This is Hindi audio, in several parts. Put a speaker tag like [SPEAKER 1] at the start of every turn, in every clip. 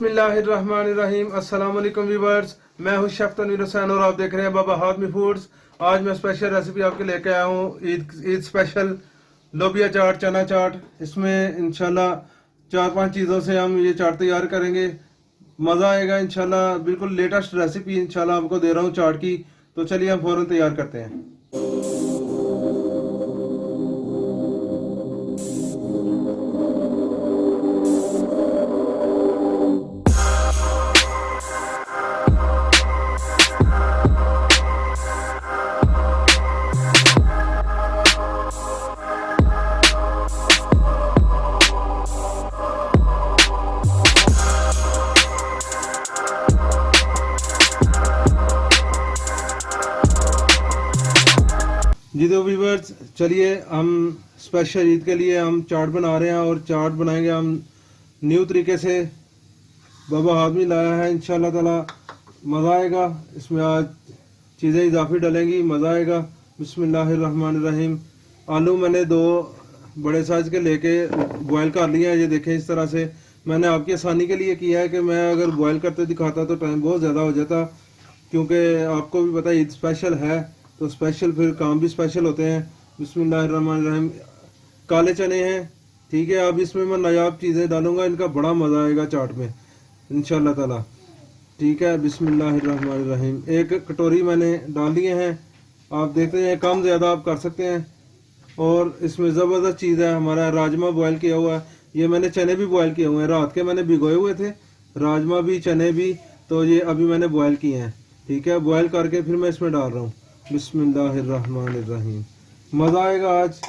[SPEAKER 1] बिस्मिल्लाहिर्रहमानिर्रहीम। अस्सलाम वालेकुम व्यूअर्स, मैं हूं शेफ तनवीर हुसैन और आप देख रहे हैं बाबा हाथमी फूड्स। आज मैं स्पेशल रेसिपी आपके लेके आया हूं ईद स्पेशल लोबिया चाट, चना चाट। इसमें इंशाल्लाह 4-5 चीज़ों से हम ये चाट तैयार करेंगे, मज़ा आएगा इंशाल्लाह। बिल्कुल लेटेस्ट रेसिपी इंशाल्लाह आपको दे रहा हूँ चाट की। तो चलिए हम फ़ौरन तैयार करते हैं। जी तो व्यूअर्स, चलिए हम स्पेशल ईद के लिए हम चाट बना रहे हैं और चाट बनाएंगे हम न्यू तरीके से। बाबा हाथमी लाया है, इंशाल्लाह ताला मज़ा आएगा। इसमें आज चीज़ें इजाफी डलेंगी, मज़ा आएगा। बिस्मिल्लाहिर्रहमानिर्रहीम। आलू मैंने 2 बड़े साइज़ के लेके बॉयल कर लिए हैं। ये देखें, इस तरह से मैंने आपकी आसानी के लिए किया है कि मैं अगर बॉयल करते दिखाता तो टाइम बहुत ज़्यादा हो जाता, क्योंकि आपको भी पता है ईद स्पेशल है तो स्पेशल फिर काम भी स्पेशल होते हैं। बिस्मिल्लाहिर्रहमानिर्रहीम। काले चने हैं, ठीक है। अब इसमें मैं नायाब चीज़ें डालूंगा, इनका बड़ा मज़ा आएगा चाट में इंशाल्लाह ताला, ठीक है। बिस्मिल्लाहिर्रहमानिर्रहीम। 1 कटोरी मैंने डाल लिए हैं। आप देखते हैं, कम ज़्यादा आप कर सकते हैं। और इसमें ज़बरदस्त चीज़ है, हमारा राजमा बॉयल किया हुआ है। ये मैंने चने भी बॉयल किए हुए हैं, रात के मैंने भिगोए हुए थे, राजमा भी चने भी। तो ये अभी मैंने बॉयल किए हैं, ठीक है। बॉयल करके फिर मैं इसमें डाल रहा हूँ। बिस्मिल्लाहिर्रहमानिर्रहीम। मज़ा आएगा आज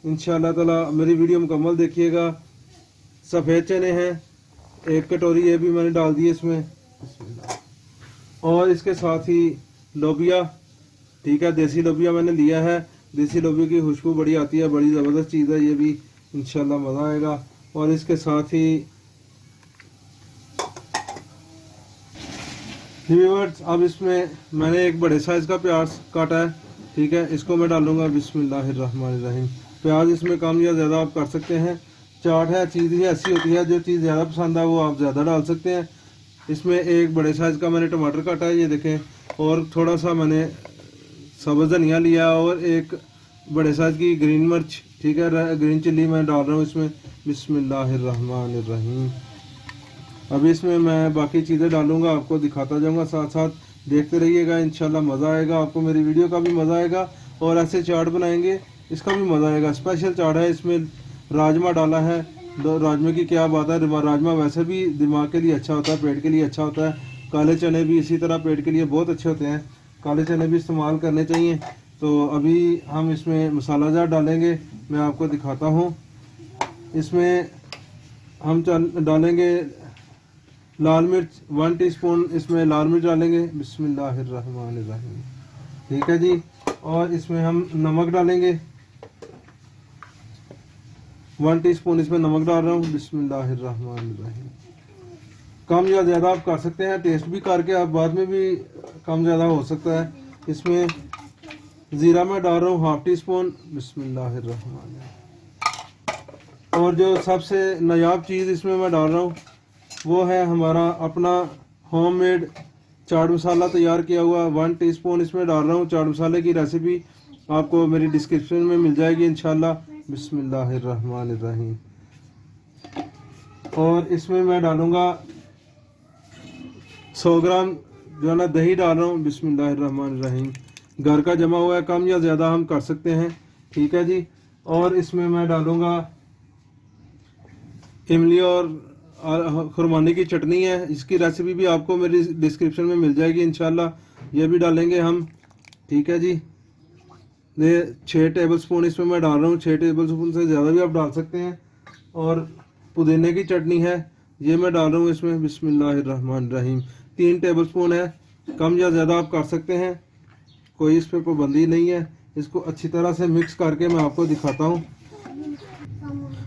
[SPEAKER 1] इंशाल्लाह ताला। मेरी वीडियो मुकम्मल देखिएगा। सफ़ेद चने हैं 1 कटोरी, ये भी मैंने डाल दिए इसमें। और इसके साथ ही लोबिया, ठीक है। देसी लोबिया मैंने लिया है। देसी लोबिया की खुशबू बड़ी आती है, बड़ी ज़बरदस्त चीज़ है ये भी, इंशाल्लाह मज़ा आएगा। और इसके साथ ही व्यूअर्स, अब इसमें मैंने 1 बड़े साइज़ का प्याज काटा है, ठीक है। इसको मैं डालूंगा। बिस्मिल्लाहिर्रहमानिर्रहीम। प्याज इसमें कम या ज़्यादा आप कर सकते हैं। चाट है, चीज़ ही ऐसी होती है, जो चीज़ ज़्यादा पसंद है वो आप ज़्यादा डाल सकते हैं। इसमें 1 बड़े साइज़ का मैंने टमाटर काटा है, ये देखें। और थोड़ा सा मैंने सब्ज़ धनिया लिया और 1 बड़े साइज़ की ग्रीन मिर्च, ठीक है, ग्रीन चिल्ली मैं डाल रहा हूँ इसमें। बिस्मिल्लाहिर्रहमानिर्रहीम। अभी इसमें मैं बाकी चीज़ें डालूंगा, आपको दिखाता जाऊंगा, साथ साथ देखते रहिएगा। इंशाल्लाह मज़ा आएगा आपको, मेरी वीडियो का भी मज़ा आएगा और ऐसे चाट बनाएंगे इसका भी मज़ा आएगा। स्पेशल चाट है, इसमें राजमा डाला है। राजमा की क्या बात है, राजमा वैसे भी दिमाग के लिए अच्छा होता है, पेट के लिए अच्छा होता है। काले चने भी इसी तरह पेट के लिए बहुत अच्छे होते हैं, काले चने भी इस्तेमाल करने चाहिए। तो अभी हम इसमें मसाला जार डालेंगे, मैं आपको दिखाता हूँ। इसमें हम डालेंगे लाल मिर्च, 1 टीस्पून इसमें लाल मिर्च डालेंगे। बिस्मिल्लाहिर्रहमानिर्रहीम, ठीक है जी। और इसमें हम नमक डालेंगे, 1 टीस्पून इसमें नमक डाल रहा हूँ। बिस्मिल्लाहिर्रहमानिर्रहीम। कम या ज़्यादा आप कर सकते हैं, टेस्ट भी करके आप बाद में भी कम ज़्यादा हो सकता है। इसमें ज़ीरा मैं डाल रहा हूँ 1/2 टीस्पून। बिस्मिल्लाहिर्रहमानिर्रहीम। और जो सबसे नायाब चीज़ इसमें मैं डाल रहा हूँ वो है हमारा अपना होममेड चाट मसाला तैयार किया हुआ, 1 टीस्पून इसमें डाल रहा हूँ। चाट मसाले की रेसिपी आपको मेरी डिस्क्रिप्शन में मिल जाएगी इंशाल्लाह। बिस्मिल्लाहिर्रहमानिर्रहीम। और इसमें मैं डालूँगा 100 ग्राम जो है ना दही डाल रहा हूँ। बिस्मिल्लाहिर्रहमानिर्रहीम। घर का जमा हुआ है, कम या ज़्यादा हम कर सकते हैं, ठीक है जी। और इसमें मैं डालूँगा इमली और खुरमानी की चटनी है, इसकी रेसिपी भी आपको मेरी डिस्क्रिप्शन में मिल जाएगी इंशाल्लाह। ये भी डालेंगे हम, ठीक है जी। ये 6 टेबलस्पून इसमें मैं डाल रहा हूँ, 6 टेबलस्पून से ज़्यादा भी आप डाल सकते हैं। और पुदीने की चटनी है, ये मैं डाल रहा हूँ इसमें। बिस्मिल्लाहिर्रहमानिर्रहीम। 3 टेबलस्पून है, कम या ज़्यादा आप कर सकते हैं, कोई इस पर पाबंदी नहीं है। इसको अच्छी तरह से मिक्स करके मैं आपको दिखाता हूँ।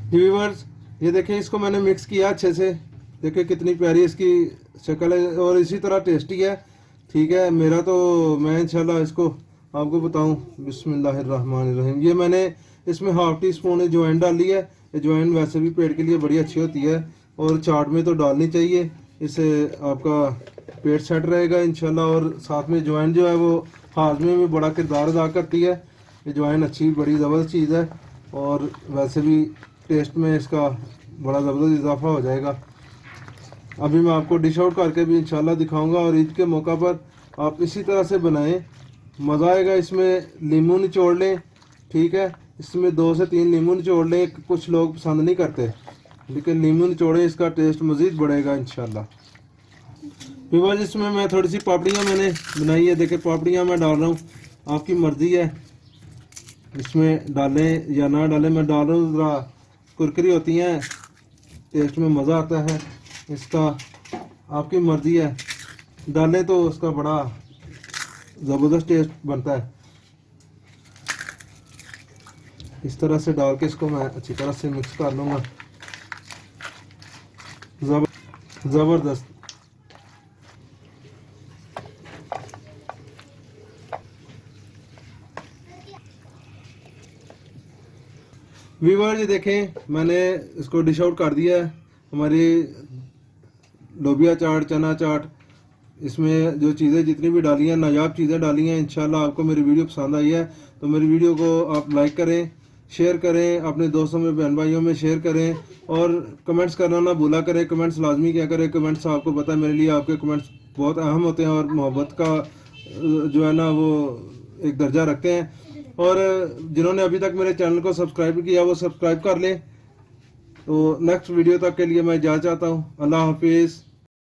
[SPEAKER 1] व्यूअर्स, ये देखिए, इसको मैंने मिक्स किया अच्छे से, देखिए कितनी प्यारी इसकी शक्ल है और इसी तरह टेस्टी है, ठीक है। मेरा तो मैं इंशाल्लाह इसको आपको बताऊं। बिस्मिल्लाहिर्रहमानिर्रहीम। ये मैंने इसमें 1/2 टीस्पून अजवाइन डाली है। अजवाइन वैसे भी पेट के लिए बड़ी अच्छी होती है और चाट में तो डालनी चाहिए, इससे आपका पेट सेट रहेगा इंशाल्लाह। और साथ में अजवाइन जो है वो हाजमे में बड़ा किरदार अदा करती है। अजवाइन अच्छी बड़ी ज़बरदस्त चीज़ है और वैसे भी टेस्ट में इसका बड़ा ज़बरदस्त इजाफा हो जाएगा। अभी मैं आपको डिश आउट करके भी इंशाल्लाह दिखाऊंगा। और ईद के मौका पर आप इसी तरह से बनाएं, मज़ा आएगा। इसमें नींबू निचोड़ लें, ठीक है, इसमें 2 से 3 नींबू निचोड़ लें। कुछ लोग पसंद नहीं करते, लेकिन नींबू निचोड़े, इसका टेस्ट मज़ीद बढ़ेगा इंशाल्लाह। व्यूअर्स, इसमें मैं थोड़ी सी पापड़ियाँ मैंने बनाई है, देखिए पापड़ियाँ मैं डाल रहा हूँ, आपकी मर्ज़ी है इसमें डालें या ना डालें। मैं डाल रहा हूँ, ज़रा कुरकुरी होती हैं, टेस्ट में मज़ा आता है इसका, आपकी मर्ज़ी है, डालें तो उसका बड़ा ज़बरदस्त टेस्ट बनता है। इस तरह से डाल के इसको मैं अच्छी तरह से मिक्स कर लूँगा, ज़बरदस्त। व्यूअर्स, ये देखें मैंने इसको डिश आउट कर दिया है। हमारी लोबिया चाट, चना चाट, इसमें जो चीज़ें जितनी भी डाली हैं, नायाब चीज़ें डाली हैं। इंशाल्लाह आपको मेरी वीडियो पसंद आई है तो मेरी वीडियो को आप लाइक करें, शेयर करें, अपने दोस्तों में, बहन भाइयों में शेयर करें और कमेंट्स करना ना भूला करें। कमेंट्स लाजमी क्या करें, कमेंट्स आपको पता है मेरे लिए आपके कमेंट्स बहुत अहम होते हैं और मोहब्बत का जो है ना वो एक दर्जा रखते हैं। और जिन्होंने अभी तक मेरे चैनल को सब्सक्राइब किया वो सब्सक्राइब कर लें। तो नेक्स्ट वीडियो तक के लिए मैं इजाज़त चाहता हूँ। अल्लाह हाफिज़।